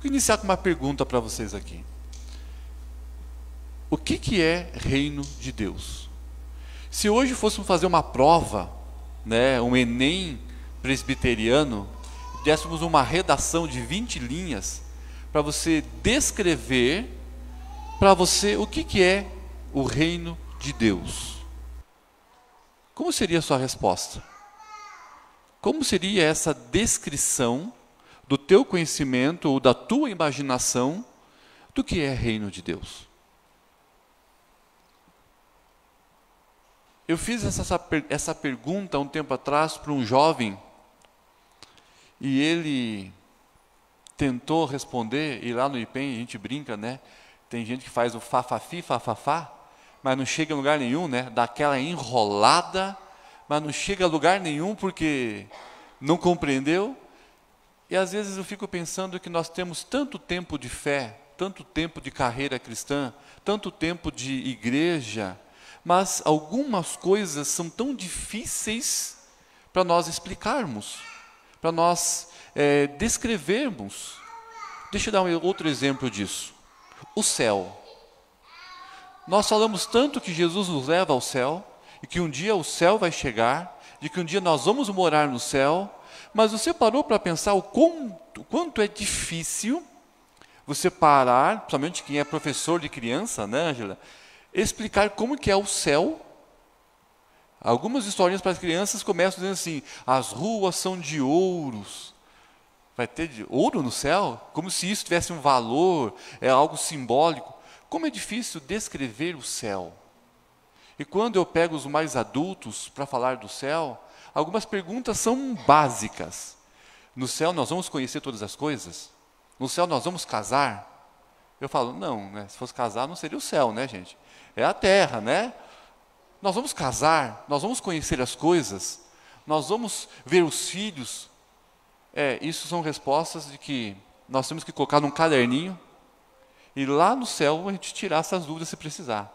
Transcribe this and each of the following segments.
Vou iniciar com uma pergunta para vocês aqui. O que é reino de Deus? Se hoje fôssemos fazer uma prova, né, um Enem presbiteriano, dessemos uma redação de 20 linhas para você descrever para você o que é o reino de Deus, como seria a sua resposta? Como seria essa descrição do teu conhecimento ou da tua imaginação do que é reino de Deus? Eu fiz essa pergunta há um tempo atrás para um jovem e ele tentou responder, e lá no IPEM a gente brinca, né? Tem gente que faz o fafafi, fafafá, mas não chega a lugar nenhum, né? Dá aquela enrolada, mas não chega a lugar nenhum porque não compreendeu. E às vezes eu fico pensando que nós temos tanto tempo de fé, tanto tempo de carreira cristã, tanto tempo de igreja, mas algumas coisas são tão difíceis para nós explicarmos, para nós descrevermos. Deixa eu dar um outro exemplo disso. O céu. Nós falamos tanto que Jesus nos leva ao céu, e que um dia o céu vai chegar, de que um dia nós vamos morar no céu, mas você parou para pensar o quanto é difícil você parar, principalmente quem é professor de criança, né, Ângela, explicar como que é o céu. Algumas historinhas para as crianças começam dizendo assim: as ruas são de ouros. Vai ter de ouro no céu? Como se isso tivesse um valor, é algo simbólico. Como é difícil descrever o céu. E quando eu pego os mais adultos para falar do céu, algumas perguntas são básicas. No céu nós vamos conhecer todas as coisas? No céu nós vamos casar? Eu falo, não, né? Se fosse casar não seria o céu, né, gente? É a terra, né? Nós vamos casar, nós vamos conhecer as coisas, nós vamos ver os filhos. Isso são respostas de que nós temos que colocar num caderninho e lá no céu a gente tirar essas dúvidas se precisar.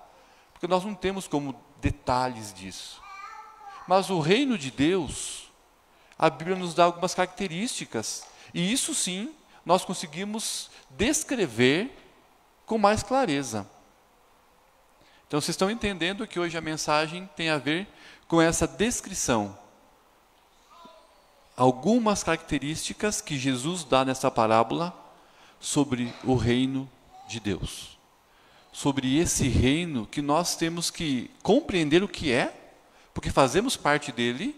Porque nós não temos como detalhes disso. Mas o reino de Deus, a Bíblia nos dá algumas características. E isso sim, nós conseguimos descrever com mais clareza. Então vocês estão entendendo que hoje a mensagem tem a ver com essa descrição. Algumas características que Jesus dá nessa parábola sobre o reino de Deus. Sobre esse reino que nós temos que compreender o que é, porque fazemos parte dele,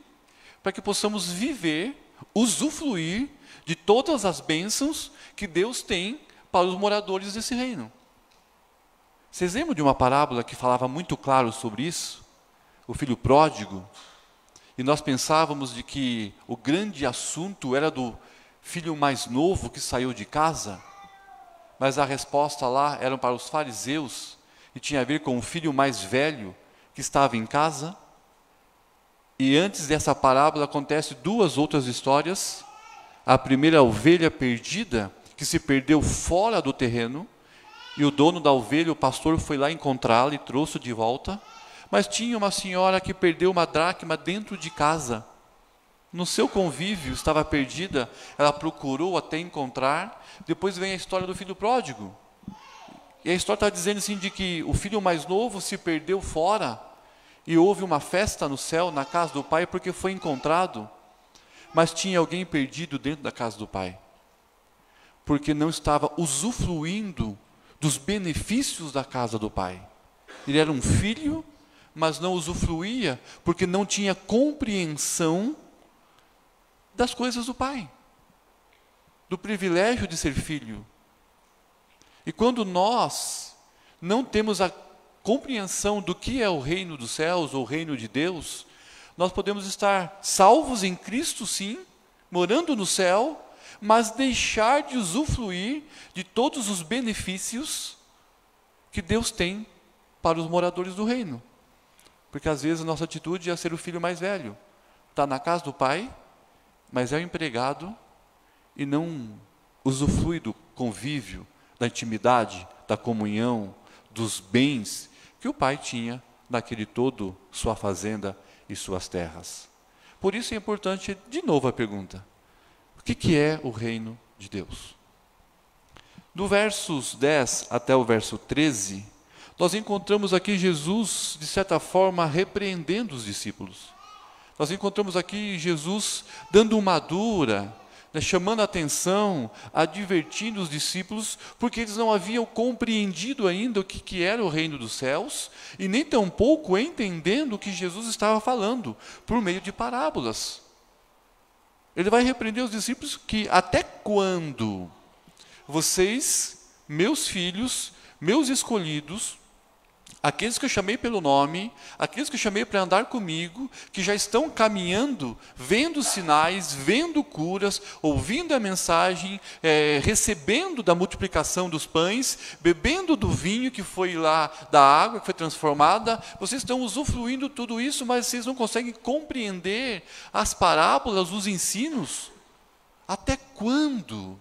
para que possamos viver, usufruir de todas as bênçãos que Deus tem para os moradores desse reino. Vocês lembram de uma parábola que falava muito claro sobre isso? O filho pródigo. E nós pensávamos de que o grande assunto era do filho mais novo que saiu de casa, mas a resposta lá era para os fariseus e tinha a ver com o filho mais velho que estava em casa. E antes dessa parábola acontecem duas outras histórias. A primeira, a ovelha perdida, que se perdeu fora do terreno, e o dono da ovelha, o pastor, foi lá encontrá-la e trouxe de volta. Mas tinha uma senhora que perdeu uma dracma dentro de casa. No seu convívio, estava perdida, ela procurou até encontrar. Depois vem a história do filho pródigo. E a história está dizendo assim, de que o filho mais novo se perdeu fora, e houve uma festa no céu, na casa do pai, porque foi encontrado. Mas tinha alguém perdido dentro da casa do pai, porque não estava usufruindo dos benefícios da casa do pai. Ele era um filho, mas não usufruía, porque não tinha compreensão das coisas do pai, do privilégio de ser filho. E quando nós não temos a compreensão do que é o reino dos céus, ou o reino de Deus, nós podemos estar salvos em Cristo, sim, morando no céu, mas deixar de usufruir de todos os benefícios que Deus tem para os moradores do reino. Porque às vezes a nossa atitude é ser o filho mais velho. Está na casa do pai, mas é o empregado e não usufrui do convívio, da intimidade, da comunhão, dos bens que o pai tinha naquele todo, sua fazenda e suas terras. Por isso é importante, de novo, a pergunta: o que é o reino de Deus? Do versos 10 até o verso 13, nós encontramos aqui Jesus, de certa forma, repreendendo os discípulos. Nós encontramos aqui Jesus dando uma dura, chamando a atenção, advertindo os discípulos, porque eles não haviam compreendido ainda o que era o reino dos céus, e nem tampouco entendendo o que Jesus estava falando, por meio de parábolas. Ele vai repreender os discípulos que até quando vocês, meus filhos, meus escolhidos, aqueles que eu chamei pelo nome, aqueles que eu chamei para andar comigo, que já estão caminhando, vendo sinais, vendo curas, ouvindo a mensagem, recebendo da multiplicação dos pães, bebendo do vinho que foi lá, da água que foi transformada, vocês estão usufruindo tudo isso, mas vocês não conseguem compreender as parábolas, os ensinos. Até quando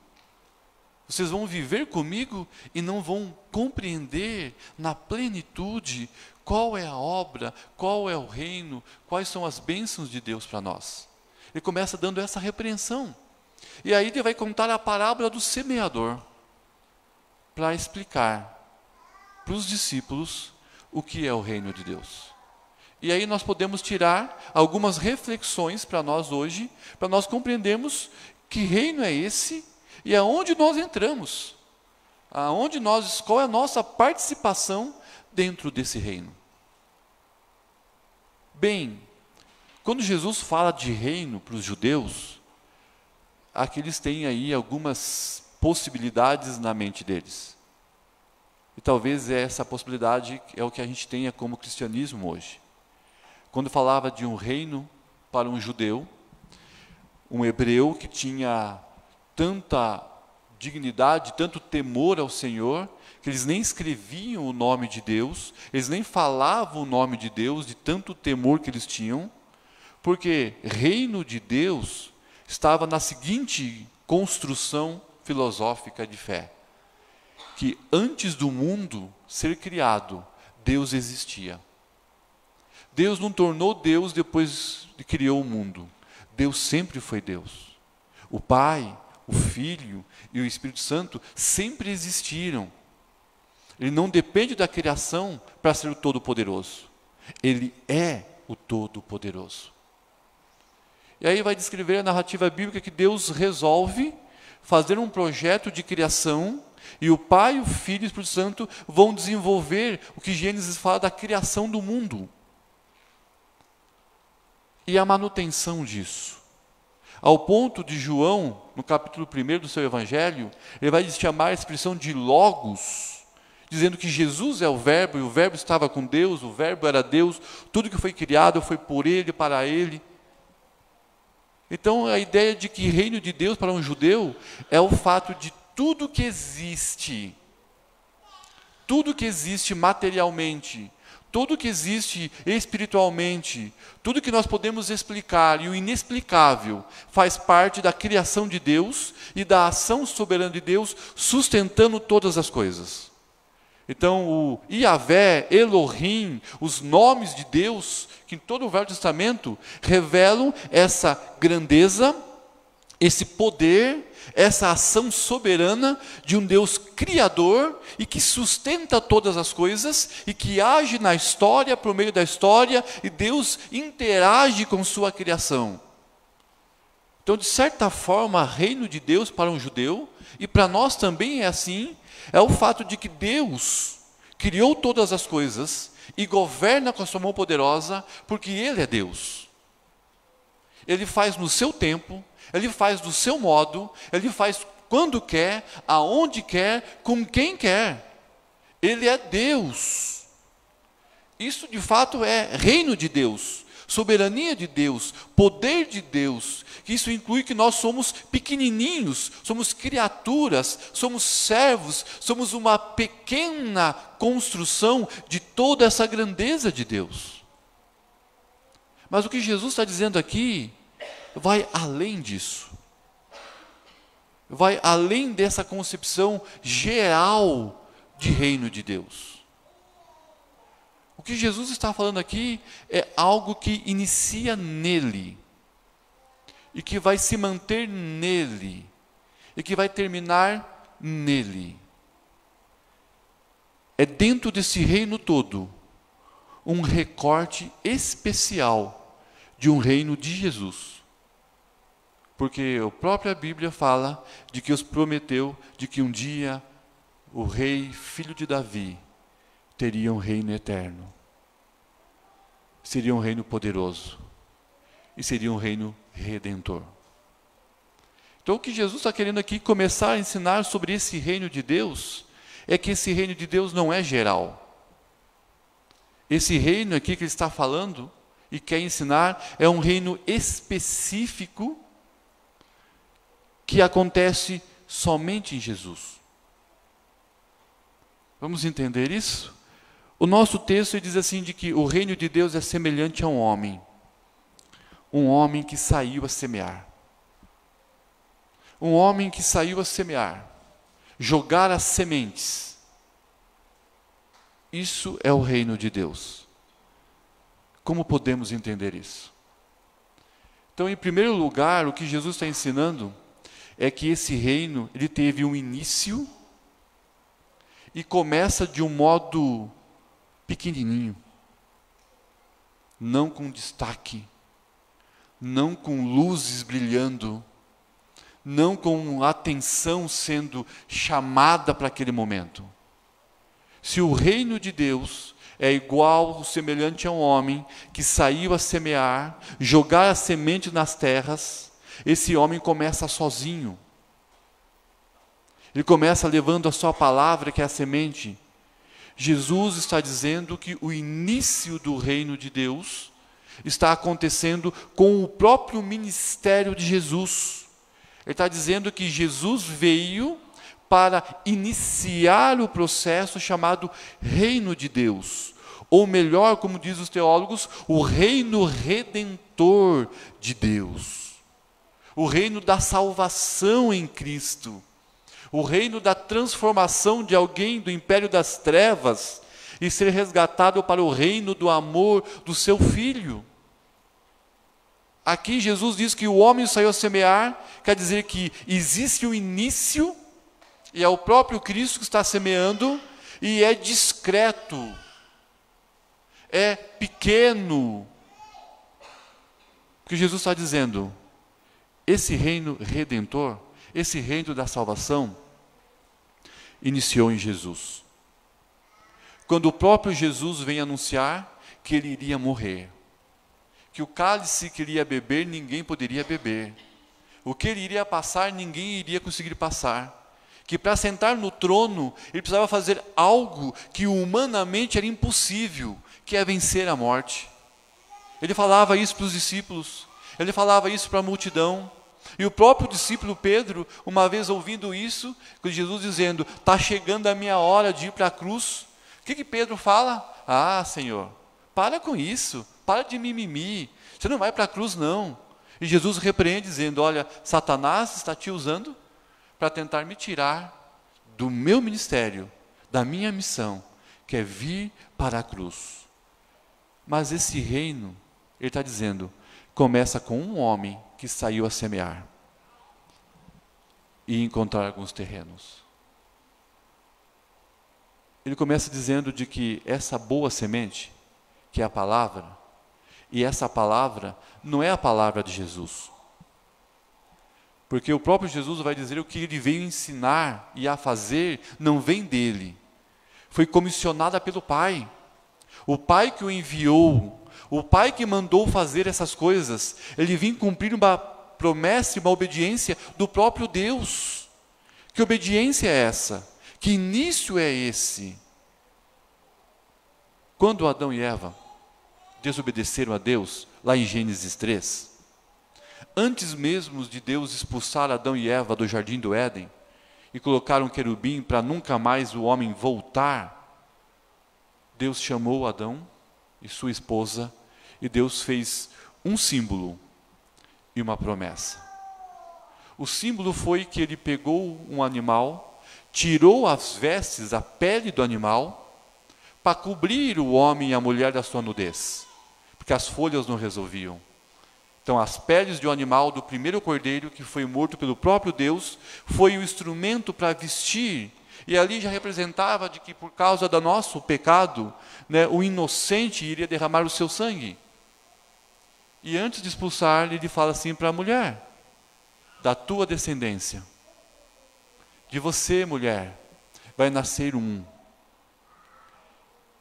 vocês vão viver comigo e não vão compreender na plenitude qual é a obra, qual é o reino, quais são as bênçãos de Deus para nós? Ele começa dando essa repreensão. E aí ele vai contar a parábola do semeador, para explicar para os discípulos o que é o reino de Deus. E aí nós podemos tirar algumas reflexões para nós hoje, para nós compreendermos que reino é esse e aonde nós entramos, qual é a nossa participação dentro desse reino. Bem, quando Jesus fala de reino para os judeus, aqui eles têm aí algumas possibilidades na mente deles. E talvez essa possibilidade é o que a gente tenha como cristianismo hoje. Quando falava de um reino para um judeu, um hebreu que tinha tanta dignidade, tanto temor ao Senhor, que eles nem escreviam o nome de Deus, eles nem falavam o nome de Deus, de tanto temor que eles tinham, porque reino de Deus estava na seguinte construção filosófica de fé, que antes do mundo ser criado, Deus existia. Deus não tornou Deus depois que criou o mundo. Deus sempre foi Deus. O Pai, o Filho e o Espírito Santo sempre existiram. Ele não depende da criação para ser o Todo-Poderoso. Ele é o Todo-Poderoso. E aí vai descrever a narrativa bíblica que Deus resolve fazer um projeto de criação e o Pai, o Filho e o Espírito Santo vão desenvolver o que Gênesis fala da criação do mundo. E a manutenção disso. Ao ponto de João, no capítulo 1 do seu Evangelho, ele vai chamar a expressão de Logos, dizendo que Jesus é o Verbo, e o Verbo estava com Deus, o Verbo era Deus, tudo que foi criado foi por Ele, para Ele. Então, a ideia de que reino de Deus para um judeu é o fato de tudo que existe materialmente, tudo que existe espiritualmente, tudo que nós podemos explicar e o inexplicável faz parte da criação de Deus e da ação soberana de Deus sustentando todas as coisas. Então, o Yahvé, Elohim, os nomes de Deus, que em todo o Velho Testamento revelam essa grandeza, esse poder, essa ação soberana de um Deus criador e que sustenta todas as coisas e que age na história, por meio da história, e Deus interage com sua criação. Então, de certa forma, reino de Deus para um judeu, e para nós também é assim, é o fato de que Deus criou todas as coisas e governa com a sua mão poderosa, porque Ele é Deus. Ele faz no seu tempo, Ele faz do seu modo, Ele faz quando quer, aonde quer, com quem quer. Ele é Deus. Isso de fato é reino de Deus, soberania de Deus, poder de Deus. Isso inclui que nós somos pequenininhos, somos criaturas, somos servos, somos uma pequena construção de toda essa grandeza de Deus. Mas o que Jesus está dizendo aqui vai além disso. Vai além dessa concepção geral de reino de Deus. O que Jesus está falando aqui é algo que inicia nele, e que vai se manter nele, e que vai terminar nele. É dentro desse reino todo um recorte especial de um reino de Jesus. Porque a própria Bíblia fala de que os prometeu de que um dia o rei, filho de Davi, teria um reino eterno. Seria um reino poderoso. E seria um reino redentor. Então o que Jesus está querendo aqui começar a ensinar sobre esse reino de Deus, é que esse reino de Deus não é geral. Esse reino aqui que ele está falando e quer ensinar é um reino específico que acontece somente em Jesus. Vamos entender isso? O nosso texto diz assim de que o reino de Deus é semelhante a um homem que saiu a semear. Um homem que saiu a semear, jogar as sementes. Isso é o reino de Deus. Como podemos entender isso? Então, em primeiro lugar, o que Jesus está ensinando é que esse reino, ele teve um início e começa de um modo pequenininho, não com destaque, não com luzes brilhando, não com atenção sendo chamada para aquele momento. Se o reino de Deus é igual ou semelhante a um homem que saiu a semear, jogar a semente nas terras, esse homem começa sozinho. Ele começa levando a sua palavra, que é a semente. Jesus está dizendo que o início do reino de Deus está acontecendo com o próprio ministério de Jesus. Ele está dizendo que Jesus veio para iniciar o processo chamado reino de Deus. Ou melhor, como diz os teólogos, o reino redentor de Deus. O reino da salvação em Cristo. O reino da transformação de alguém do império das trevas e ser resgatado para o reino do amor do seu Filho. Aqui Jesus diz que o homem saiu a semear, quer dizer que existe um início, e é o próprio Cristo que está semeando, e é discreto, é pequeno. Porque Jesus está dizendo, esse reino redentor, esse reino da salvação, iniciou em Jesus. Quando o próprio Jesus vem anunciar que ele iria morrer, que o cálice que ele ia beber, ninguém poderia beber, o que ele iria passar, ninguém iria conseguir passar, que para sentar no trono, ele precisava fazer algo que humanamente era impossível, que é vencer a morte. Ele falava isso para os discípulos, ele falava isso para a multidão, e o próprio discípulo Pedro, uma vez ouvindo isso, com Jesus dizendo, está chegando a minha hora de ir para a cruz, o que Pedro fala? Ah, Senhor, para com isso, para de mimimi, você não vai para a cruz não. E Jesus repreende dizendo, olha, Satanás está te usando para tentar me tirar do meu ministério, da minha missão, que é vir para a cruz. Mas esse reino, ele está dizendo, começa com um homem que saiu a semear e encontrar alguns terrenos. Ele começa dizendo de que essa boa semente, que é a palavra, e essa palavra não é a palavra de Jesus. Porque o próprio Jesus vai dizer o que ele veio ensinar e a fazer não vem dele. Foi comissionada pelo Pai. O Pai que o enviou, o Pai que mandou fazer essas coisas, ele vinha cumprir uma promessa e uma obediência do próprio Deus. Que obediência é essa? Que início é esse? Quando Adão e Eva desobedeceram a Deus, lá em Gênesis 3, antes mesmo de Deus expulsar Adão e Eva do jardim do Éden, e colocar um querubim para nunca mais o homem voltar, Deus chamou Adão e sua esposa, e Deus fez um símbolo e uma promessa. O símbolo foi que ele pegou um animal, tirou as vestes, a pele do animal, para cobrir o homem e a mulher da sua nudez, porque as folhas não resolviam. Então, as peles de um animal do primeiro cordeiro, que foi morto pelo próprio Deus, foi o instrumento para vestir. E ali já representava de que, por causa do nosso pecado, né, o inocente iria derramar o seu sangue. E antes de expulsar, ele fala assim para a mulher: da tua descendência, de você, mulher, vai nascer um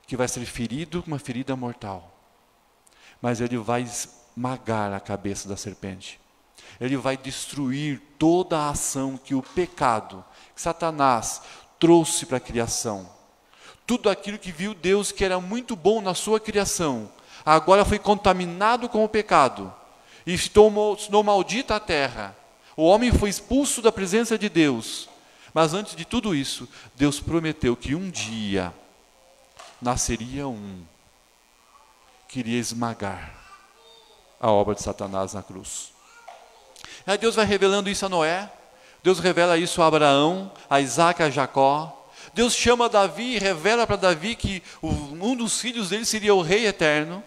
que vai ser ferido com uma ferida mortal, mas ele vai esmagar a cabeça da serpente. Ele vai destruir toda a ação que o pecado, que Satanás trouxe para a criação. Tudo aquilo que viu Deus que era muito bom na sua criação, agora foi contaminado com o pecado e se tornou maldita a terra. O homem foi expulso da presença de Deus. Mas antes de tudo isso, Deus prometeu que um dia nasceria um que iria esmagar a obra de Satanás na cruz. Aí Deus vai revelando isso a Noé, Deus revela isso a Abraão, a Isaac, a Jacó. Deus chama Davi e revela para Davi que um dos filhos dele seria o rei eterno.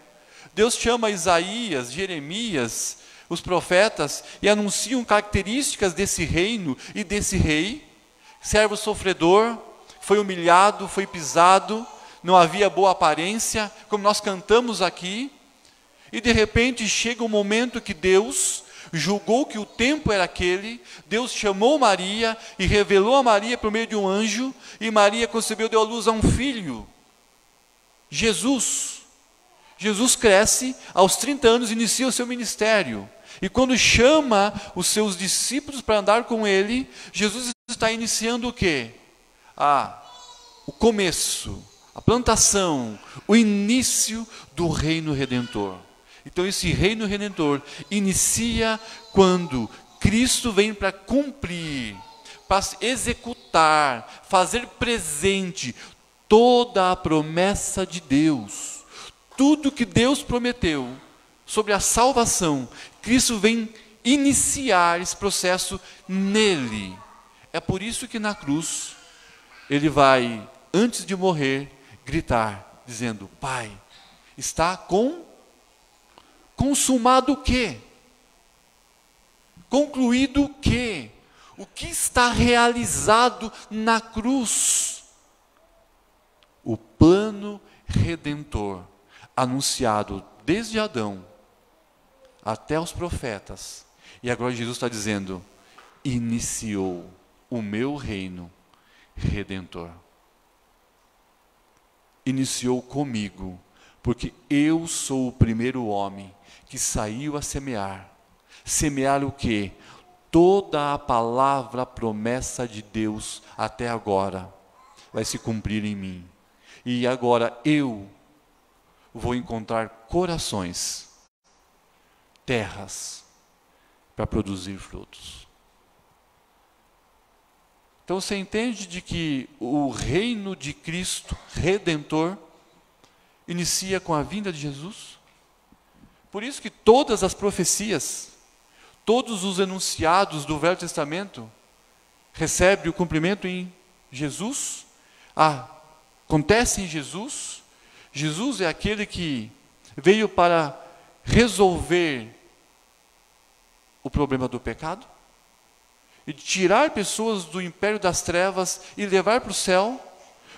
Deus chama Isaías, Jeremias, os profetas, e anunciam características desse reino e desse rei. Servo sofredor, foi humilhado, foi pisado, não havia boa aparência, como nós cantamos aqui. E de repente chega um momento que Deus julgou que o tempo era aquele, Deus chamou Maria e revelou a Maria por meio de um anjo, e Maria concebeu, deu à luz a um filho, Jesus. Jesus cresce, aos 30 anos inicia o seu ministério, e quando chama os seus discípulos para andar com ele, Jesus está iniciando o quê? O começo, a plantação, o início do reino redentor. Então esse reino redentor inicia quando Cristo vem para cumprir, para executar, fazer presente toda a promessa de Deus. Tudo que Deus prometeu sobre a salvação, Cristo vem iniciar esse processo nele. É por isso que na cruz, ele vai, antes de morrer, gritar, dizendo: Pai, está consumado o quê? Concluído o quê? O que está realizado na cruz? O plano redentor, anunciado desde Adão até os profetas. E agora Jesus está dizendo: iniciou o meu reino redentor. Iniciou comigo, porque eu sou o primeiro homem que saiu a semear. Semear o quê? Toda a palavra, a promessa de Deus até agora vai se cumprir em mim. E agora eu vou encontrar corações, terras, para produzir frutos. Então você entende de que o reino de Cristo, redentor, inicia com a vinda de Jesus? Por isso que todas as profecias, todos os enunciados do Velho Testamento, recebem o cumprimento em Jesus. Acontece em Jesus. Jesus é aquele que veio para resolver o problema do pecado e tirar pessoas do império das trevas e levar para o céu,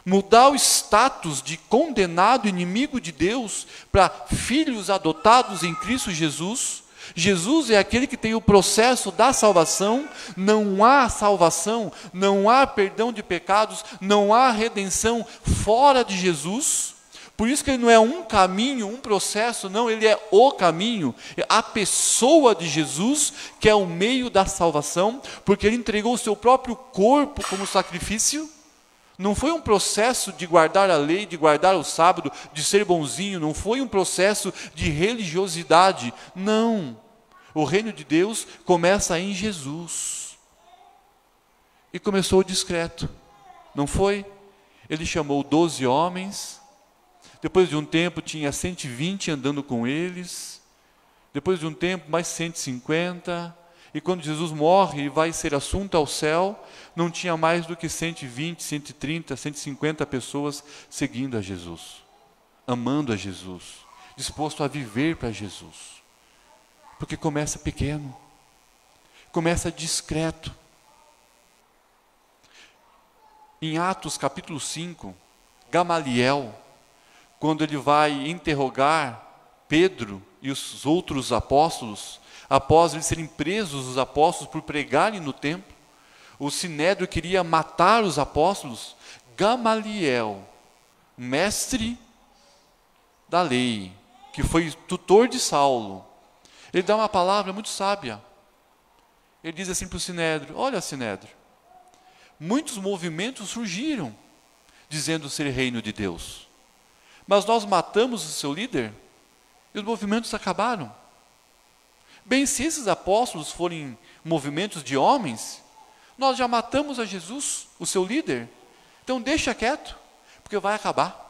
mudar o status de condenado, inimigo de Deus, para filhos adotados em Cristo Jesus. Jesus é aquele que tem o processo da salvação. Não há salvação, não há perdão de pecados, não há redenção fora de Jesus. Por isso que ele não é um caminho, um processo, não, ele é o caminho, a pessoa de Jesus, que é o meio da salvação, porque ele entregou o seu próprio corpo como sacrifício. Não foi um processo de guardar a lei, de guardar o sábado, de ser bonzinho, não foi um processo de religiosidade, não. O reino de Deus começa em Jesus. E começou discreto, não foi? Ele chamou 12 homens, depois de um tempo tinha 120 andando com eles, depois de um tempo mais 150, e quando Jesus morre e vai ser assunto ao céu, não tinha mais do que 120, 130, 150 pessoas seguindo a Jesus, amando a Jesus, disposto a viver para Jesus. Porque começa pequeno, começa discreto. Em Atos capítulo 5, Gamaliel, quando ele vai interrogar Pedro e os outros apóstolos, após eles serem presos, os apóstolos, por pregarem no templo, o Sinédrio queria matar os apóstolos. Gamaliel, mestre da lei, que foi tutor de Saulo, ele dá uma palavra muito sábia. Ele diz assim para o Sinédrio: olha, Sinédrio, muitos movimentos surgiram dizendo ser reino de Deus, mas nós matamos o seu líder e os movimentos acabaram. Bem, se esses apóstolos forem movimentos de homens, nós já matamos a Jesus, o seu líder, então deixa quieto, porque vai acabar.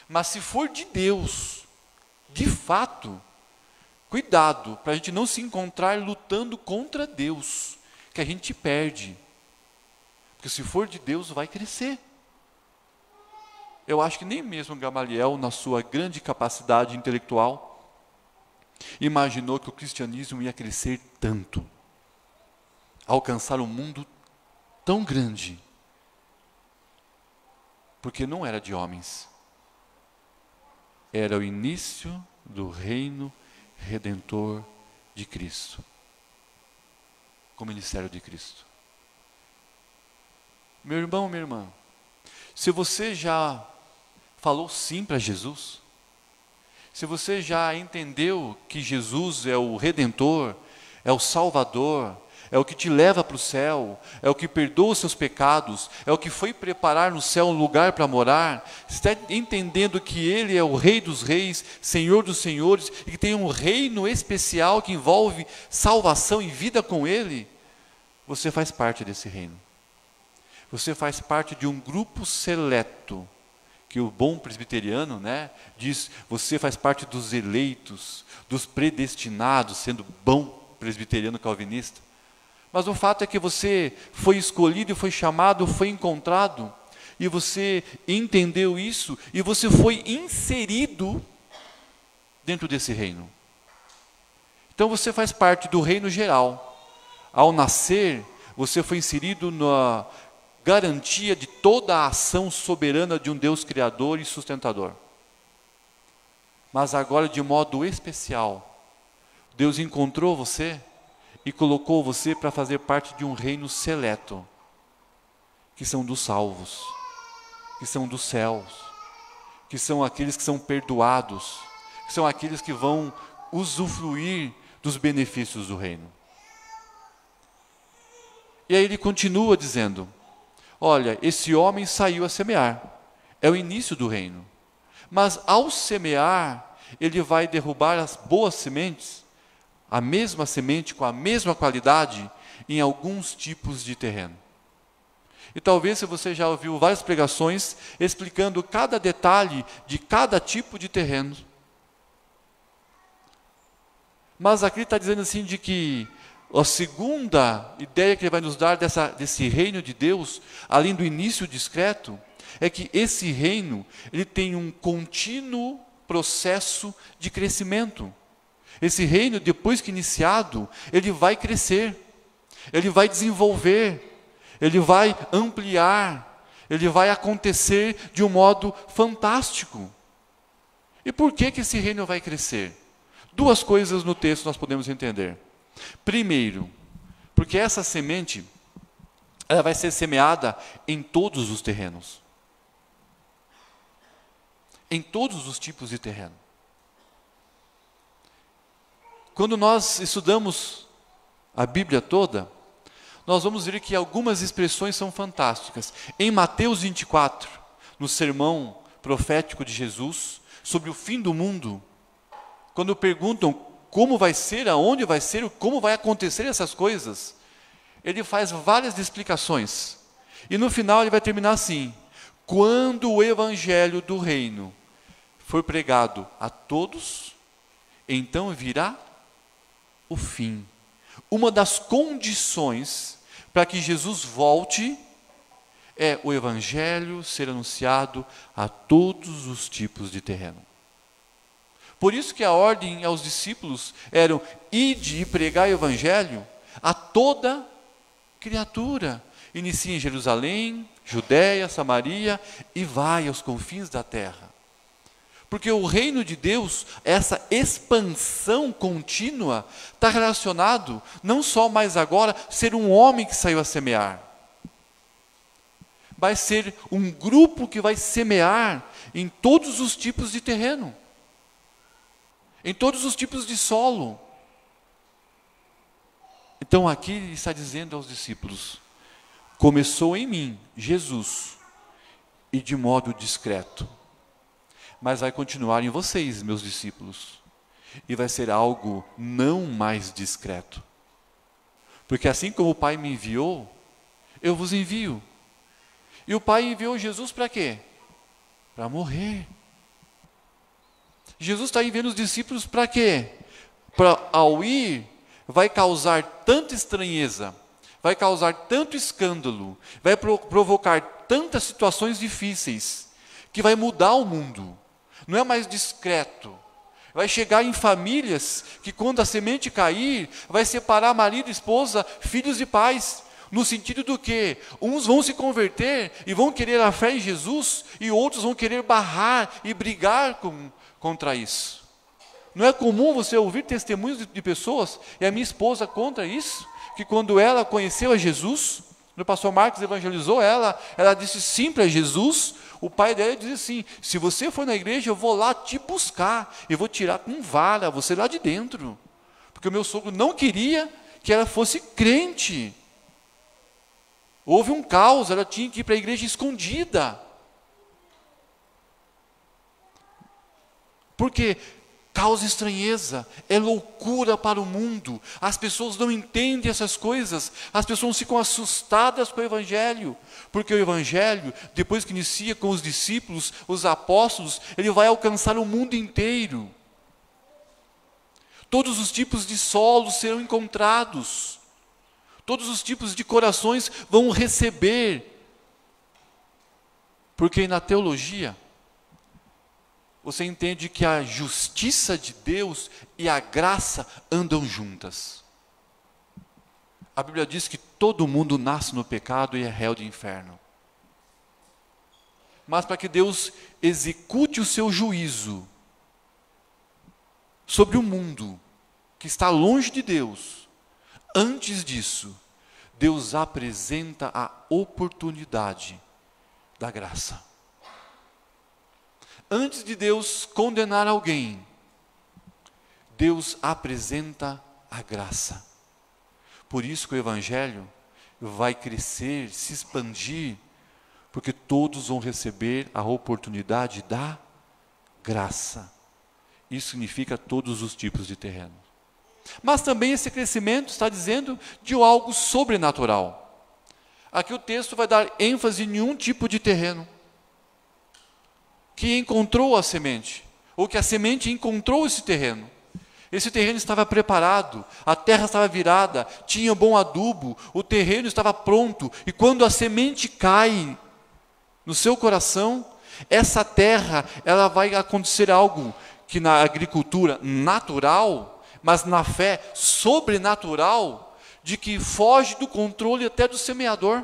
Mas se for de Deus, de fato, cuidado, para a gente não se encontrar lutando contra Deus, que a gente perde. Porque se for de Deus, vai crescer. Eu acho que nem mesmo Gamaliel, na sua grande capacidade intelectual, imaginou que o cristianismo ia crescer tanto, alcançar um mundo tão grande, porque não era de homens, era o início do reino redentor de Cristo, com o ministério de Cristo. Meu irmão, minha irmã, se você já falou sim para Jesus, se você já entendeu que Jesus é o Redentor, é o Salvador, é o que te leva para o céu, é o que perdoa os seus pecados, é o que foi preparar no céu um lugar para morar, você está entendendo que Ele é o Rei dos Reis, Senhor dos Senhores, e que tem um reino especial que envolve salvação e vida com Ele, você faz parte desse reino. Você faz parte de um grupo seleto, que o bom presbiteriano, diz, você faz parte dos eleitos, dos predestinados, sendo bom presbiteriano calvinista. Mas o fato é que você foi escolhido, foi chamado, foi encontrado, e você entendeu isso, e você foi inserido dentro desse reino. Então você faz parte do reino geral. Ao nascer, você foi inserido na garantia de toda a ação soberana de um Deus criador e sustentador. Mas agora, de modo especial, Deus encontrou você e colocou você para fazer parte de um reino seleto, que são dos salvos, que são dos céus, que são aqueles que são perdoados, que são aqueles que vão usufruir dos benefícios do reino. E aí ele continua dizendo: olha, esse homem saiu a semear, é o início do reino. Mas ao semear, ele vai derrubar as boas sementes, a mesma semente com a mesma qualidade, em alguns tipos de terreno. E talvez se você já ouviu várias pregações explicando cada detalhe de cada tipo de terreno. Mas aqui está dizendo assim de que a segunda ideia que ele vai nos dar desse reino de Deus, além do início discreto, é que esse reino ele tem um contínuo processo de crescimento. Esse reino, depois que iniciado, ele vai crescer, ele vai desenvolver, ele vai ampliar, ele vai acontecer de um modo fantástico. E por que esse reino vai crescer? Duas coisas no texto nós podemos entender. Primeiro, porque essa semente, ela vai ser semeada em todos os terrenos. Em todos os tipos de terreno. Quando nós estudamos a Bíblia toda, nós vamos ver que algumas expressões são fantásticas. Em Mateus 24, no sermão profético de Jesus, sobre o fim do mundo, quando perguntam como vai ser, aonde vai ser, como vai acontecer essas coisas, ele faz várias explicações. E no final ele vai terminar assim: quando o evangelho do reino for pregado a todos, então virá o fim. Uma das condições para que Jesus volte é o evangelho ser anunciado a todos os tipos de terreno. Por isso que a ordem aos discípulos era: ide e pregai o evangelho a toda criatura. Inicia em Jerusalém, Judéia, Samaria e vai aos confins da terra. Porque o reino de Deus, essa expansão contínua, está relacionado não só mais agora ser um homem que saiu a semear, vai ser um grupo que vai semear em todos os tipos de terreno, em todos os tipos de solo. Então aqui ele está dizendo aos discípulos: começou em mim, Jesus, e de modo discreto, mas vai continuar em vocês, meus discípulos, e vai ser algo não mais discreto, porque assim como o Pai me enviou, eu vos envio. E o Pai enviou Jesus para quê? Para morrer. Jesus está enviando os discípulos para quê? Para, ao ir, vai causar tanta estranheza, vai causar tanto escândalo, vai provocar tantas situações difíceis, que vai mudar o mundo. Não é mais discreto. Vai chegar em famílias que, quando a semente cair, vai separar marido, esposa, filhos e pais. No sentido do que uns vão se converter e vão querer a fé em Jesus, e outros vão querer barrar e brigar contra isso. Não é comum você ouvir testemunhos de pessoas, e a minha esposa conta isso, que quando ela conheceu a Jesus, o pastor Marcos evangelizou ela disse sim para Jesus. O pai dela disse assim: se você for na igreja, eu vou lá te buscar, eu vou tirar com vara você lá de dentro, porque o meu sogro não queria que ela fosse crente. Houve um caos, ela tinha que ir para a igreja escondida. Porque causa estranheza, é loucura para o mundo. As pessoas não entendem essas coisas, as pessoas ficam assustadas com o Evangelho, porque o Evangelho, depois que inicia com os discípulos, os apóstolos, ele vai alcançar o mundo inteiro. Todos os tipos de solos serão encontrados, todos os tipos de corações vão receber, porque na teologia, você entende que a justiça de Deus e a graça andam juntas. A Bíblia diz que todo mundo nasce no pecado e é réu de inferno. Mas para que Deus execute o seu juízo sobre o mundo que está longe de Deus, antes disso, Deus apresenta a oportunidade da graça. Antes de Deus condenar alguém, Deus apresenta a graça. Por isso que o Evangelho vai crescer, se expandir, porque todos vão receber a oportunidade da graça. Isso significa todos os tipos de terreno. Mas também esse crescimento está dizendo de algo sobrenatural. Aqui o texto vai dar ênfase em um tipo de terreno que encontrou a semente, ou que a semente encontrou esse terreno. Esse terreno estava preparado, a terra estava virada, tinha bom adubo, o terreno estava pronto, e quando a semente cai no seu coração, essa terra, ela vai acontecer algo que na agricultura natural, mas na fé sobrenatural, de que foge do controle até do semeador.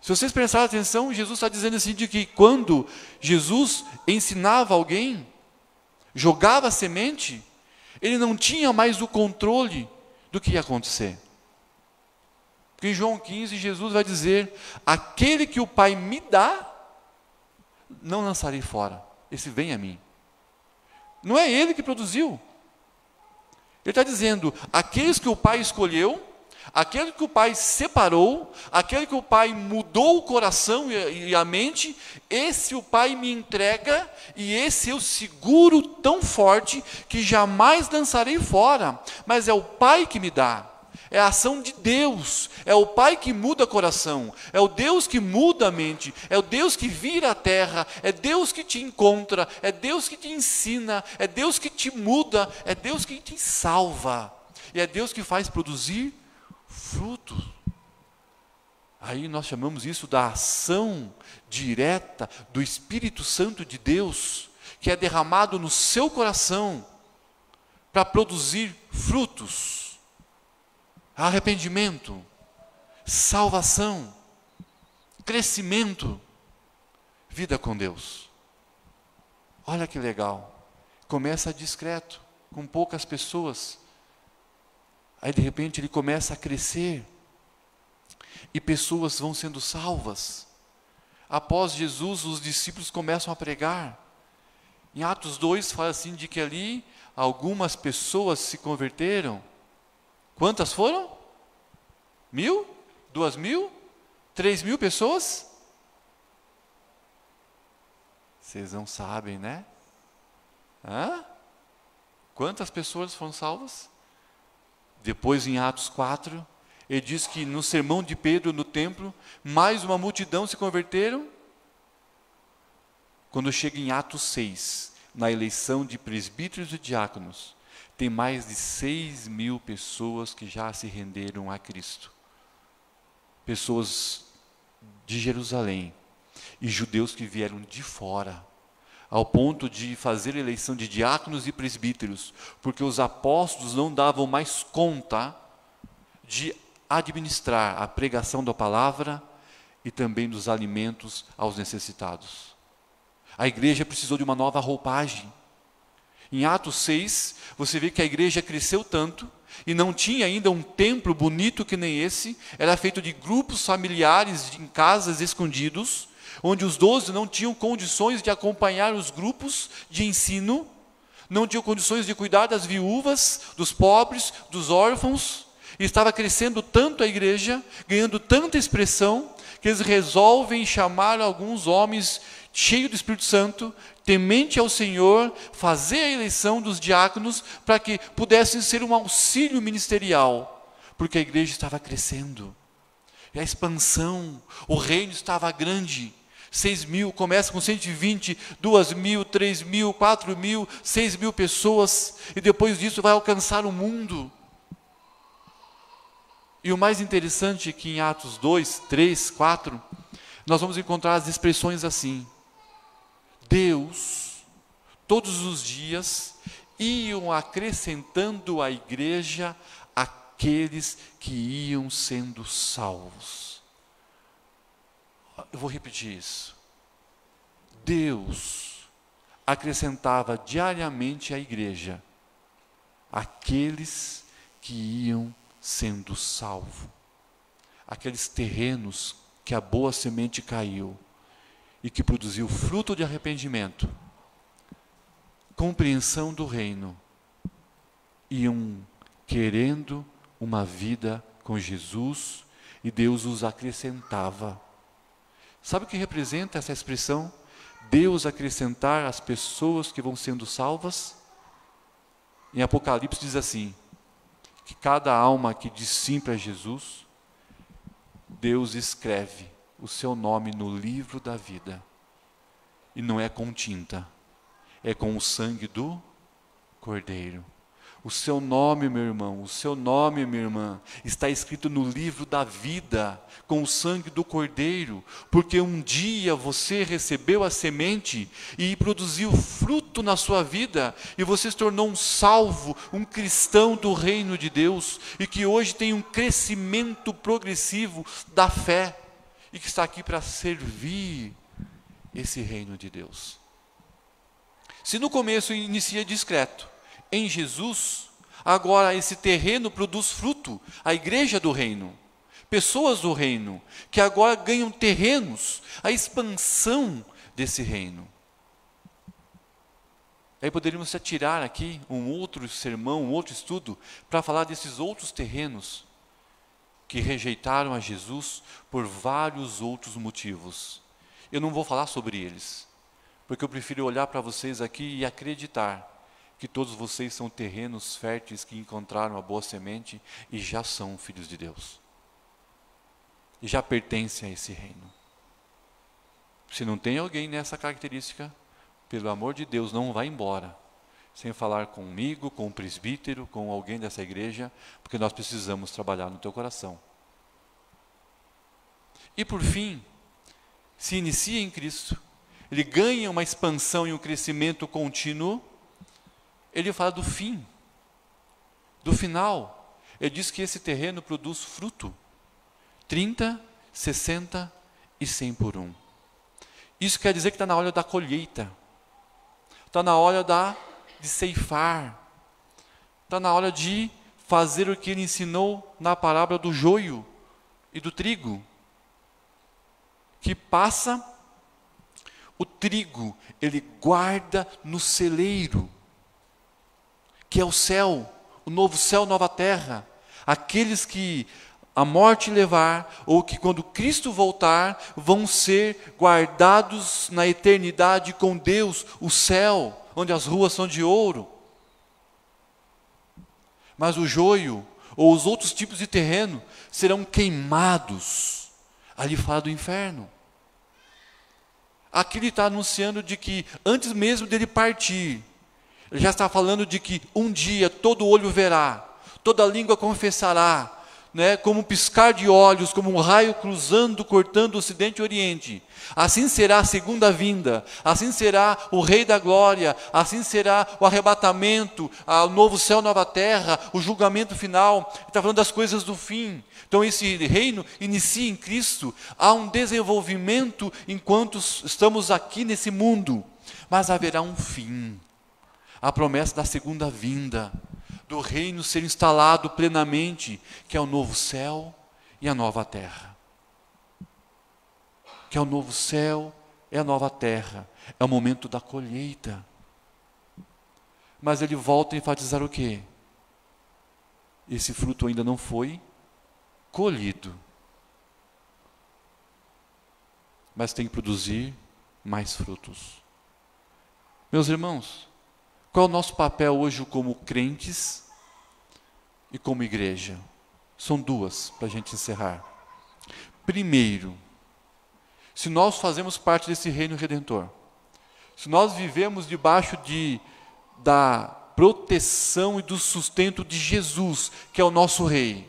Se vocês prestarem atenção, Jesus está dizendo assim, de que quando Jesus ensinava alguém, jogava a semente, ele não tinha mais o controle do que ia acontecer. Porque em João 15, Jesus vai dizer: aquele que o Pai me dá, não lançarei fora, esse vem a mim. Não é ele que produziu. Ele está dizendo, aqueles que o Pai escolheu, aquele que o Pai separou, aquele que o Pai mudou o coração e a mente, esse o Pai me entrega, e esse eu seguro tão forte que jamais lançarei fora. Mas é o Pai que me dá, é a ação de Deus, é o Pai que muda o coração, é o Deus que muda a mente, é o Deus que vira a terra, é Deus que te encontra, é Deus que te ensina, é Deus que te muda, é Deus que te salva, e é Deus que faz produzir fruto. Aí nós chamamos isso da ação direta do Espírito Santo de Deus, que é derramado no seu coração para produzir frutos, arrependimento, salvação, crescimento, vida com Deus. Olha que legal. Começa discreto, com poucas pessoas. Aí de repente ele começa a crescer. E pessoas vão sendo salvas. Após Jesus, os discípulos começam a pregar. Em Atos 2 fala assim de que ali algumas pessoas se converteram. Quantas foram? 1.000? 2.000? 3.000 pessoas? Vocês não sabem, né? Hã? Quantas pessoas foram salvas? Depois em Atos 4, ele diz que no sermão de Pedro no templo, mais uma multidão se converteram. Quando chega em Atos 6, na eleição de presbíteros e diáconos, tem mais de 6.000 pessoas que já se renderam a Cristo. Pessoas de Jerusalém e judeus que vieram de fora, ao ponto de fazer eleição de diáconos e presbíteros, porque os apóstolos não davam mais conta de administrar a pregação da palavra e também dos alimentos aos necessitados. A igreja precisou de uma nova roupagem. Em Atos 6, você vê que a igreja cresceu tanto e não tinha ainda um templo bonito que nem esse, era feito de grupos familiares em casas escondidos, onde os 12 não tinham condições de acompanhar os grupos de ensino, não tinham condições de cuidar das viúvas, dos pobres, dos órfãos, e estava crescendo tanto a igreja, ganhando tanta expressão, que eles resolvem chamar alguns homens cheios do Espírito Santo, temente ao Senhor, fazer a eleição dos diáconos, para que pudessem ser um auxílio ministerial, porque a igreja estava crescendo, e a expansão, o reino estava grande. 6.000, começa com 120, 2.000, 3.000, 4.000, 6.000 pessoas, e depois disso vai alcançar o mundo. E o mais interessante é que em Atos 2, 3, 4, nós vamos encontrar as expressões assim: Deus, todos os dias, iam acrescentando à igreja aqueles que iam sendo salvos. Eu vou repetir isso. Deus acrescentava diariamente à igreja aqueles que iam sendo salvos. Aqueles terrenos que a boa semente caiu e que produziu fruto de arrependimento, compreensão do reino, iam querendo uma vida com Jesus e Deus os acrescentava. Sabe o que representa essa expressão? Deus acrescentar as pessoas que vão sendo salvas? Em Apocalipse diz assim, que cada alma que diz sim para Jesus, Deus escreve o seu nome no livro da vida. E não é com tinta, é com o sangue do Cordeiro. O seu nome, meu irmão, o seu nome, minha irmã, está escrito no livro da vida, com o sangue do Cordeiro, porque um dia você recebeu a semente e produziu fruto na sua vida, e você se tornou um salvo, um cristão do reino de Deus, e que hoje tem um crescimento progressivo da fé, e que está aqui para servir esse reino de Deus. Se no começo inicia discreto, em Jesus, agora esse terreno produz fruto, a igreja do reino, pessoas do reino, que agora ganham terrenos, a expansão desse reino. Aí poderíamos atirar aqui um outro sermão, um outro estudo, para falar desses outros terrenos, que rejeitaram a Jesus por vários outros motivos. Eu não vou falar sobre eles, porque eu prefiro olhar para vocês aqui e acreditar que todos vocês são terrenos férteis que encontraram a boa semente e já são filhos de Deus. E já pertencem a esse reino. Se não tem alguém nessa característica, pelo amor de Deus, não vá embora sem falar comigo, com o presbítero, com alguém dessa igreja, porque nós precisamos trabalhar no teu coração. E por fim, se inicia em Cristo, ele ganha uma expansão e um crescimento contínuo, ele fala do fim, do final. Ele diz que esse terreno produz fruto, 30, 60 e 100 por um. Isso quer dizer que está na hora da colheita, está na hora de ceifar, está na hora de fazer o que ele ensinou na parábola do joio e do trigo, que passa o trigo, ele guarda no celeiro, que é o céu, o novo céu, nova terra. Aqueles que a morte levar, ou que quando Cristo voltar, vão ser guardados na eternidade com Deus, o céu, onde as ruas são de ouro. Mas o joio, ou os outros tipos de terreno, serão queimados. Ali fala do inferno. Aqui ele está anunciando de que, antes mesmo dele partir, ele já está falando de que um dia todo olho verá, toda língua confessará, como um piscar de olhos, como um raio cruzando, cortando o ocidente e o oriente. Assim será a segunda vinda, assim será o Rei da Glória, assim será o arrebatamento, o novo céu, nova terra, o julgamento final. Ele está falando das coisas do fim. Então esse reino inicia em Cristo, há um desenvolvimento enquanto estamos aqui nesse mundo, mas haverá um fim. A promessa da segunda vinda, do reino ser instalado plenamente, que é o novo céu e a nova terra. Que é o novo céu e a nova terra. É o momento da colheita. Mas ele volta a enfatizar o quê? Esse fruto ainda não foi colhido. Mas tem que produzir mais frutos. Meus irmãos, qual é o nosso papel hoje como crentes e como igreja? São duas para a gente encerrar. Primeiro, se nós fazemos parte desse reino redentor, se nós vivemos debaixo da proteção e do sustento de Jesus, que é o nosso Rei,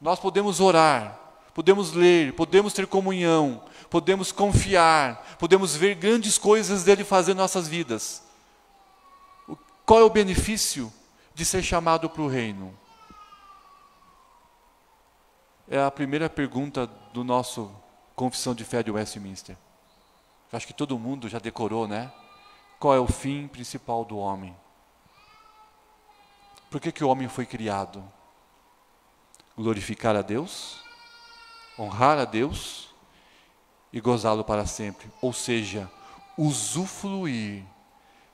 nós podemos orar, podemos ler, podemos ter comunhão, podemos confiar, podemos ver grandes coisas dele fazer em nossas vidas. Qual é o benefício de ser chamado para o reino? É a primeira pergunta do nosso Confissão de Fé de Westminster. Acho que todo mundo já decorou, né? Qual é o fim principal do homem? Por que o homem foi criado? Glorificar a Deus, honrar a Deus e gozá-lo para sempre. Ou seja, usufruir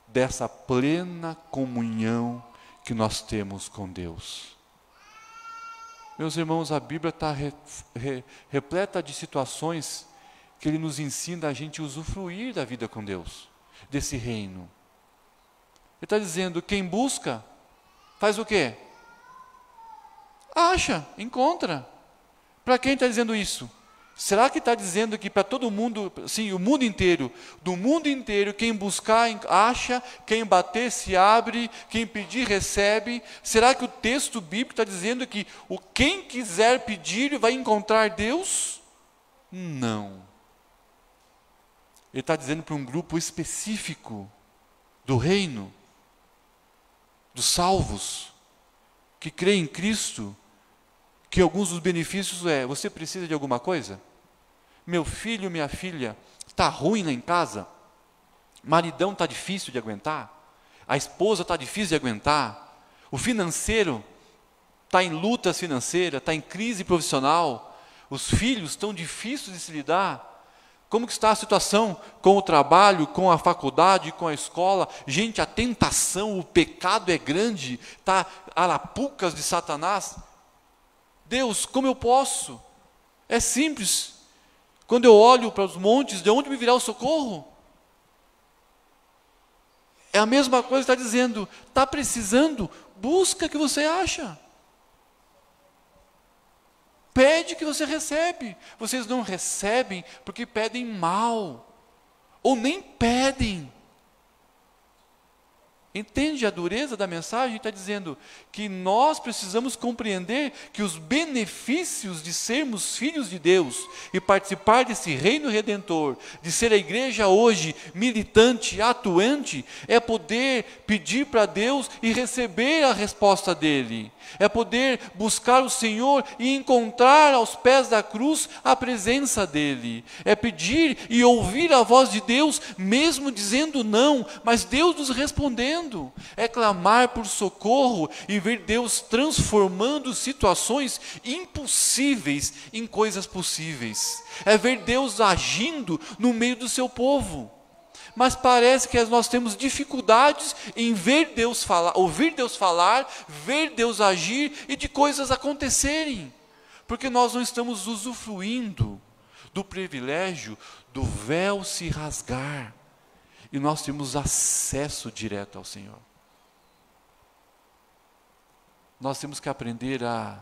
dessa plena comunhão que nós temos com Deus. Meus irmãos, a Bíblia está repleta de situações que ele nos ensina a gente usufruir da vida com Deus, desse reino. Ele está dizendo, quem busca, faz o quê? Acha, encontra. Para quem está dizendo isso? Será que está dizendo que para todo mundo, sim, o mundo inteiro, do mundo inteiro, quem buscar, acha, quem bater, se abre, quem pedir, recebe? Será que o texto bíblico está dizendo que quem quiser pedir vai encontrar Deus? Não. Ele está dizendo para um grupo específico do reino, dos salvos, que creem em Cristo, que alguns dos benefícios você precisa de alguma coisa? Meu filho, minha filha, está ruim lá em casa? Maridão está difícil de aguentar? A esposa está difícil de aguentar? O financeiro está em lutas financeiras, está em crise profissional? Os filhos estão difíceis de se lidar? Como que está a situação com o trabalho, com a faculdade, com a escola? Gente, a tentação, o pecado é grande, está arapucas de Satanás. Deus, como eu posso? É simples. Quando eu olho para os montes, de onde me virá o socorro? É a mesma coisa que está dizendo, está precisando, busca que você acha. Pede que você recebe. Vocês não recebem porque pedem mal, ou nem pedem. Entende a dureza da mensagem? Está dizendo que nós precisamos compreender que os benefícios de sermos filhos de Deus e participar desse reino redentor, de ser a igreja hoje militante, atuante, é poder pedir para Deus e receber a resposta dele. É poder buscar o Senhor e encontrar aos pés da cruz a presença dele. É pedir e ouvir a voz de Deus, mesmo dizendo não, mas Deus nos respondendo. É clamar por socorro e ver Deus transformando situações impossíveis em coisas possíveis. É ver Deus agindo no meio do seu povo. Mas parece que nós temos dificuldades em ver Deus falar, ouvir Deus falar, ver Deus agir e de coisas acontecerem, porque nós não estamos usufruindo do privilégio do véu se rasgar e nós temos acesso direto ao Senhor. Nós temos que aprender a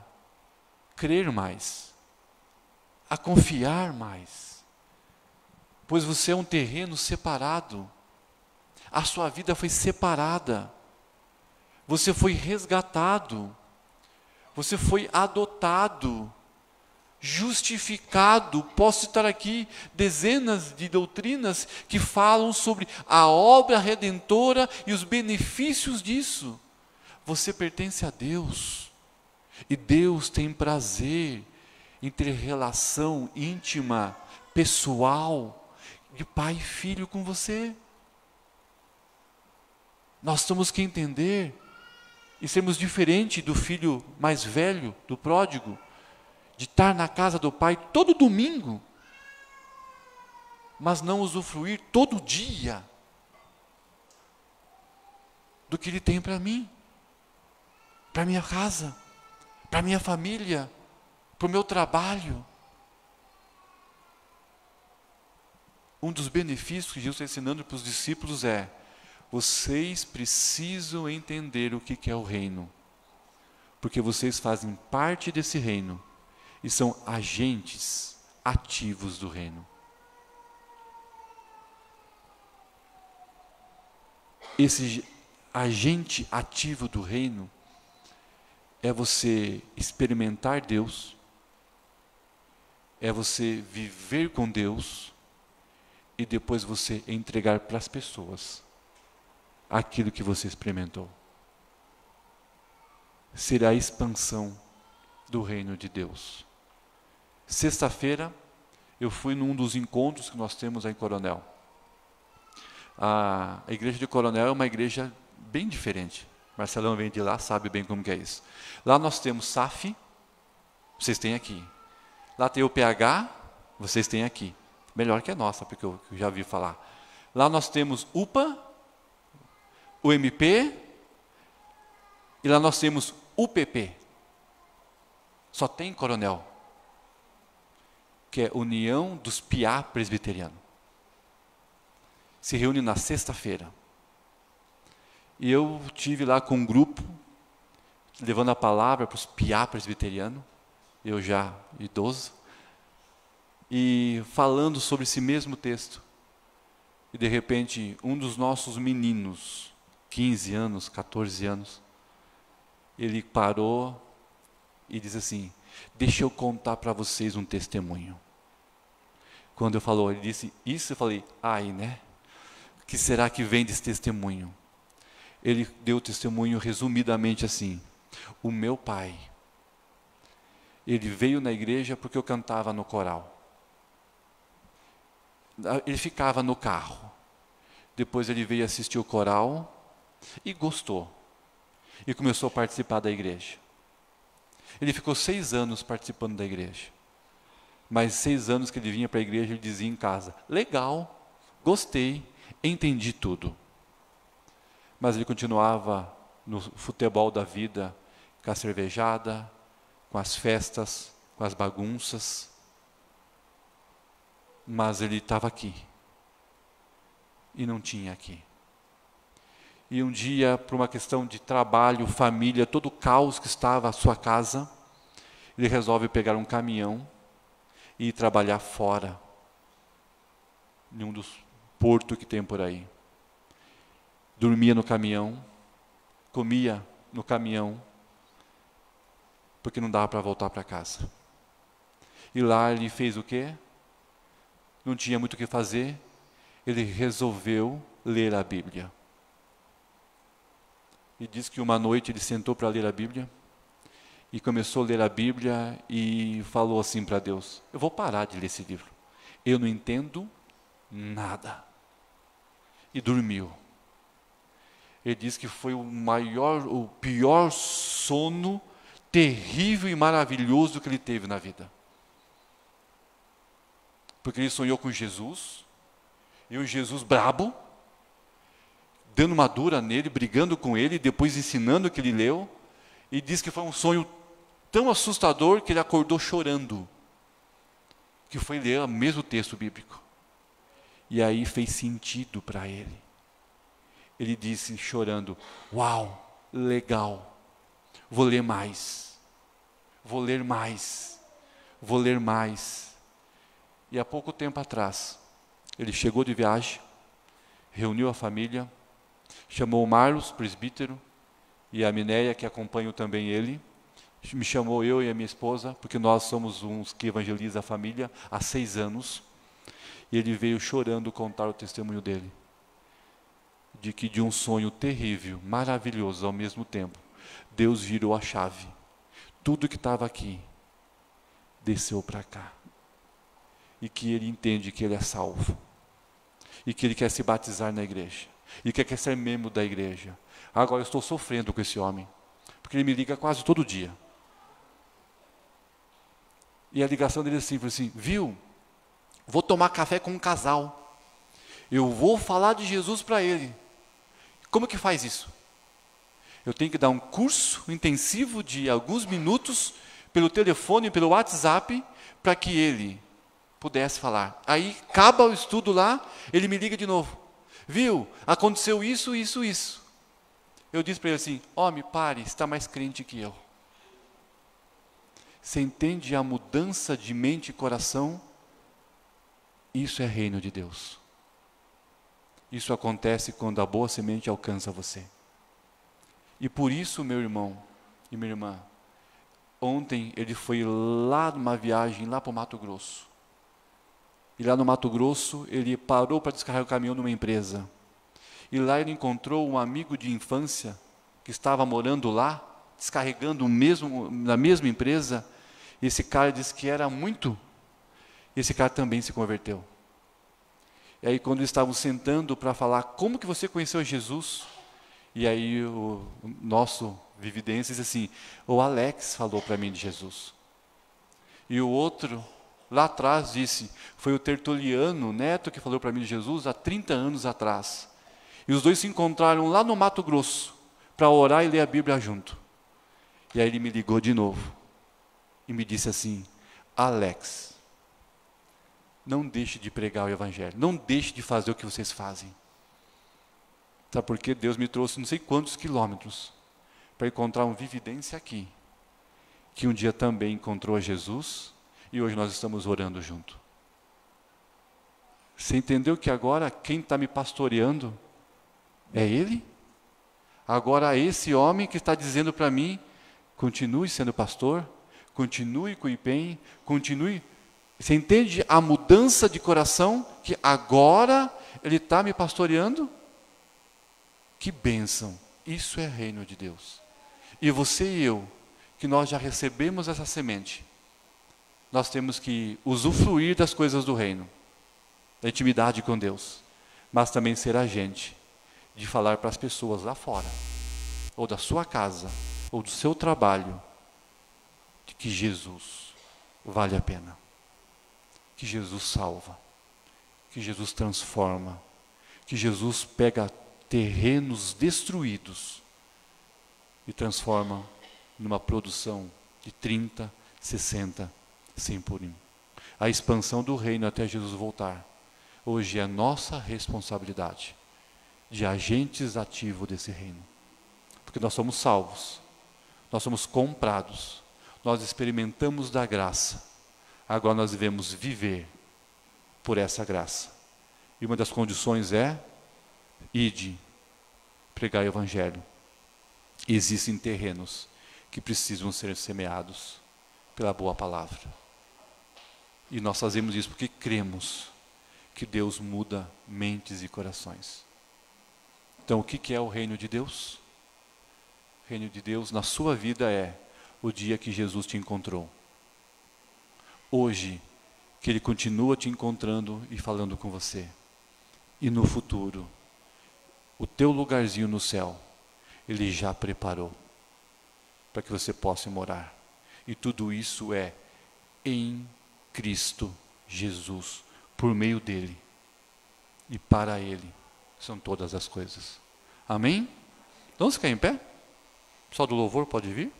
crer mais, a confiar mais. Pois você é um terreno separado, a sua vida foi separada, você foi resgatado, você foi adotado, justificado. Posso citar aqui dezenas de doutrinas que falam sobre a obra redentora e os benefícios disso. Você pertence a Deus, e Deus tem prazer em ter relação íntima, pessoal, de pai e filho com você. Nós temos que entender e sermos diferentes do filho mais velho, do pródigo, de estar na casa do pai todo domingo, mas não usufruir todo dia do que ele tem para mim, para minha casa, para minha família, para o meu trabalho. Um dos benefícios que Jesus está ensinando para os discípulos é: vocês precisam entender o que é o reino, porque vocês fazem parte desse reino e são agentes ativos do reino. Esse agente ativo do reino é você experimentar Deus, é você viver com Deus, e depois você entregar para as pessoas aquilo que você experimentou. Será a expansão do reino de Deus. Sexta-feira, eu fui num dos encontros que nós temos aí em Coronel. A igreja de Coronel é uma igreja bem diferente. Marcelão vem de lá, sabe bem como que é isso. Lá nós temos SAF, vocês têm aqui. Lá tem o PH, vocês têm aqui. Melhor que a nossa, porque eu já ouvi falar. Lá nós temos UPA, UMP, e lá nós temos UPP. Só tem Coronel, que é União dos Piá Presbiteriano. Se reúne na sexta-feira. E eu tive lá com um grupo, levando a palavra para os Piá Presbiteriano, eu já idoso, e falando sobre esse mesmo texto. E de repente, um dos nossos meninos, 15 anos, 14 anos, ele parou e disse assim: deixa eu contar para vocês um testemunho. Quando ele disse isso, eu falei: ai, né? O que será que vem desse testemunho? Ele deu o testemunho resumidamente assim: o meu pai, ele veio na igreja porque eu cantava no coral. Ele ficava no carro. Depois ele veio assistir o coral e gostou. E começou a participar da igreja. Ele ficou 6 anos participando da igreja. Mas 6 anos que ele vinha para a igreja, ele dizia em casa: legal, gostei, entendi tudo. Mas ele continuava no futebol da vida, com a cervejada, com as festas, com as bagunças. Mas ele estava aqui e não tinha aqui. E um dia, por uma questão de trabalho, família, todo o caos que estava a sua casa, ele resolve pegar um caminhão e ir trabalhar fora, em um dos portos que tem por aí. dormia no caminhão, comia no caminhão, porque não dava para voltar para casa. E lá ele fez o quê? Não tinha muito o que fazer, ele resolveu ler a Bíblia. E diz que uma noite ele sentou para ler a Bíblia, e começou a ler a Bíblia e falou assim para Deus: eu vou parar de ler esse livro, eu não entendo nada. E dormiu. Ele diz que foi o pior sono terrível e maravilhoso que ele teve na vida. Porque ele sonhou com Jesus, e o Jesus brabo, dando uma dura nele, brigando com ele, depois ensinando o que ele leu, e diz que foi um sonho tão assustador que ele acordou chorando, que foi ler o mesmo texto bíblico. E aí fez sentido para ele. Ele disse chorando: uau, legal, vou ler mais, vou ler mais, vou ler mais. E há pouco tempo atrás, ele chegou de viagem, reuniu a família, chamou o Marlos, presbítero, e a Minéia, que acompanham também ele, me chamou eu e a minha esposa, porque nós somos uns que evangelizam a família há 6 anos, e ele veio chorando contar o testemunho dele, de que de um sonho terrível, maravilhoso ao mesmo tempo, Deus virou a chave. Tudo que estava aqui, desceu para cá. E que ele entende que ele é salvo. E que ele quer se batizar na igreja. E que quer ser membro da igreja. Agora eu estou sofrendo com esse homem, porque ele me liga quase todo dia. E a ligação dele é assim, falou assim: viu, vou tomar café com um casal. Eu vou falar de Jesus para ele. Como que faz isso? Eu tenho que dar um curso intensivo de alguns minutos, pelo telefone, pelo WhatsApp, para que ele pudesse falar. Aí, acaba o estudo lá, ele me liga de novo. Viu, aconteceu isso, isso, isso. Eu disse para ele assim: homem, pare, está mais crente que eu. Você entende a mudança de mente e coração? Isso é reino de Deus. Isso acontece quando a boa semente alcança você. E por isso, meu irmão e minha irmã, ontem ele foi lá numa viagem, lá para o Mato Grosso. E lá no Mato Grosso, ele parou para descarregar o caminhão numa empresa. E lá ele encontrou um amigo de infância, que estava morando lá, descarregando na mesma empresa. E esse cara disse que era muito. E esse cara também se converteu. E aí quando eles estavam sentando para falar: como que você conheceu Jesus? E aí o nosso Vividência disse assim: o Alex falou para mim de Jesus. E o outro, lá atrás, disse: foi o Tertuliano, neto, que falou para mim de Jesus há 30 anos atrás. E os dois se encontraram lá no Mato Grosso, para orar e ler a Bíblia junto. E aí ele me ligou de novo, e me disse assim: Alex, não deixe de pregar o Evangelho, não deixe de fazer o que vocês fazem. Sabe por quê? Deus me trouxe não sei quantos quilômetros para encontrar um Vividência aqui, que um dia também encontrou a Jesus, e hoje nós estamos orando junto. Você entendeu que agora quem está me pastoreando é Ele? Agora esse homem que está dizendo para mim: continue sendo pastor, continue com o empenho, continue. Você entende a mudança de coração, que agora ele está me pastoreando? Que bênção! Isso é reino de Deus. E você e eu, que nós já recebemos essa semente, nós temos que usufruir das coisas do reino, da intimidade com Deus, mas também ser agente de falar para as pessoas lá fora, ou da sua casa, ou do seu trabalho, de que Jesus vale a pena, que Jesus salva, que Jesus transforma, que Jesus pega terrenos destruídos e transforma numa produção de 30, 60, 100 por 1. A expansão do reino até Jesus voltar, hoje é nossa responsabilidade de agentes ativos desse reino. Porque nós somos salvos, nós somos comprados, nós experimentamos da graça, agora nós devemos viver por essa graça. E uma das condições é: ide, pregar o Evangelho. E existem terrenos que precisam ser semeados pela boa palavra. E nós fazemos isso porque cremos que Deus muda mentes e corações. Então, o que é o reino de Deus? O reino de Deus na sua vida é o dia que Jesus te encontrou. Hoje, que Ele continua te encontrando e falando com você. E no futuro, o teu lugarzinho no céu, Ele já preparou para que você possa morar. E tudo isso é em Cristo Jesus, por meio dEle e para Ele, são todas as coisas. Amém? Vamos ficar em pé? O pessoal do louvor pode vir?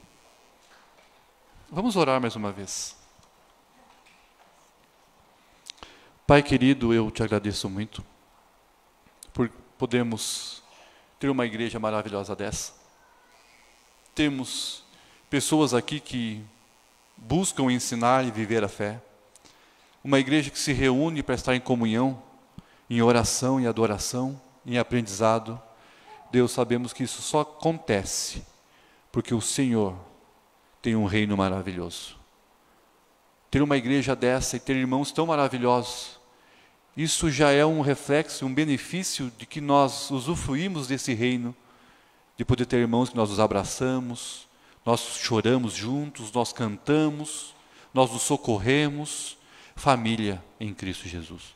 Vamos orar mais uma vez. Pai querido, eu te agradeço muito por podermos ter uma igreja maravilhosa dessa. Temos pessoas aqui que buscam ensinar e viver a fé. Uma igreja que se reúne para estar em comunhão, em oração e adoração, em aprendizado. Deus, sabemos que isso só acontece porque o Senhor tem um reino maravilhoso. Ter uma igreja dessa e ter irmãos tão maravilhosos, isso já é um reflexo, um benefício de que nós usufruímos desse reino, de poder ter irmãos que nós nos abraçamos, nós choramos juntos, nós cantamos, nós nos socorremos, família em Cristo Jesus.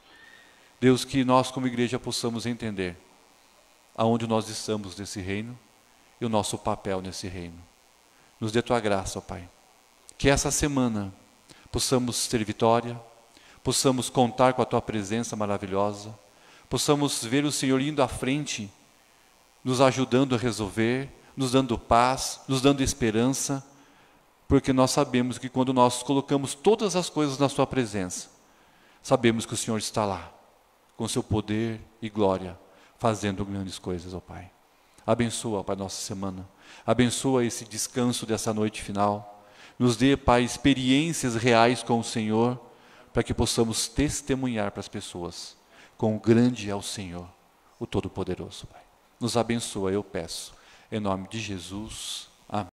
Deus, que nós como igreja possamos entender aonde nós estamos nesse reino e o nosso papel nesse reino. Nos dê tua graça, ó Pai. Que essa semana possamos ter vitória, possamos contar com a tua presença maravilhosa, possamos ver o Senhor indo à frente, nos ajudando a resolver, nos dando paz, nos dando esperança, porque nós sabemos que quando nós colocamos todas as coisas na sua presença, sabemos que o Senhor está lá, com seu poder e glória, fazendo grandes coisas, ó Pai. Abençoa, Pai, nossa semana. Abençoa esse descanso dessa noite final. Nos dê, Pai, experiências reais com o Senhor, para que possamos testemunhar para as pessoas quão grande é o Senhor, o Todo-Poderoso, Pai. Nos abençoa, eu peço, em nome de Jesus. Amém.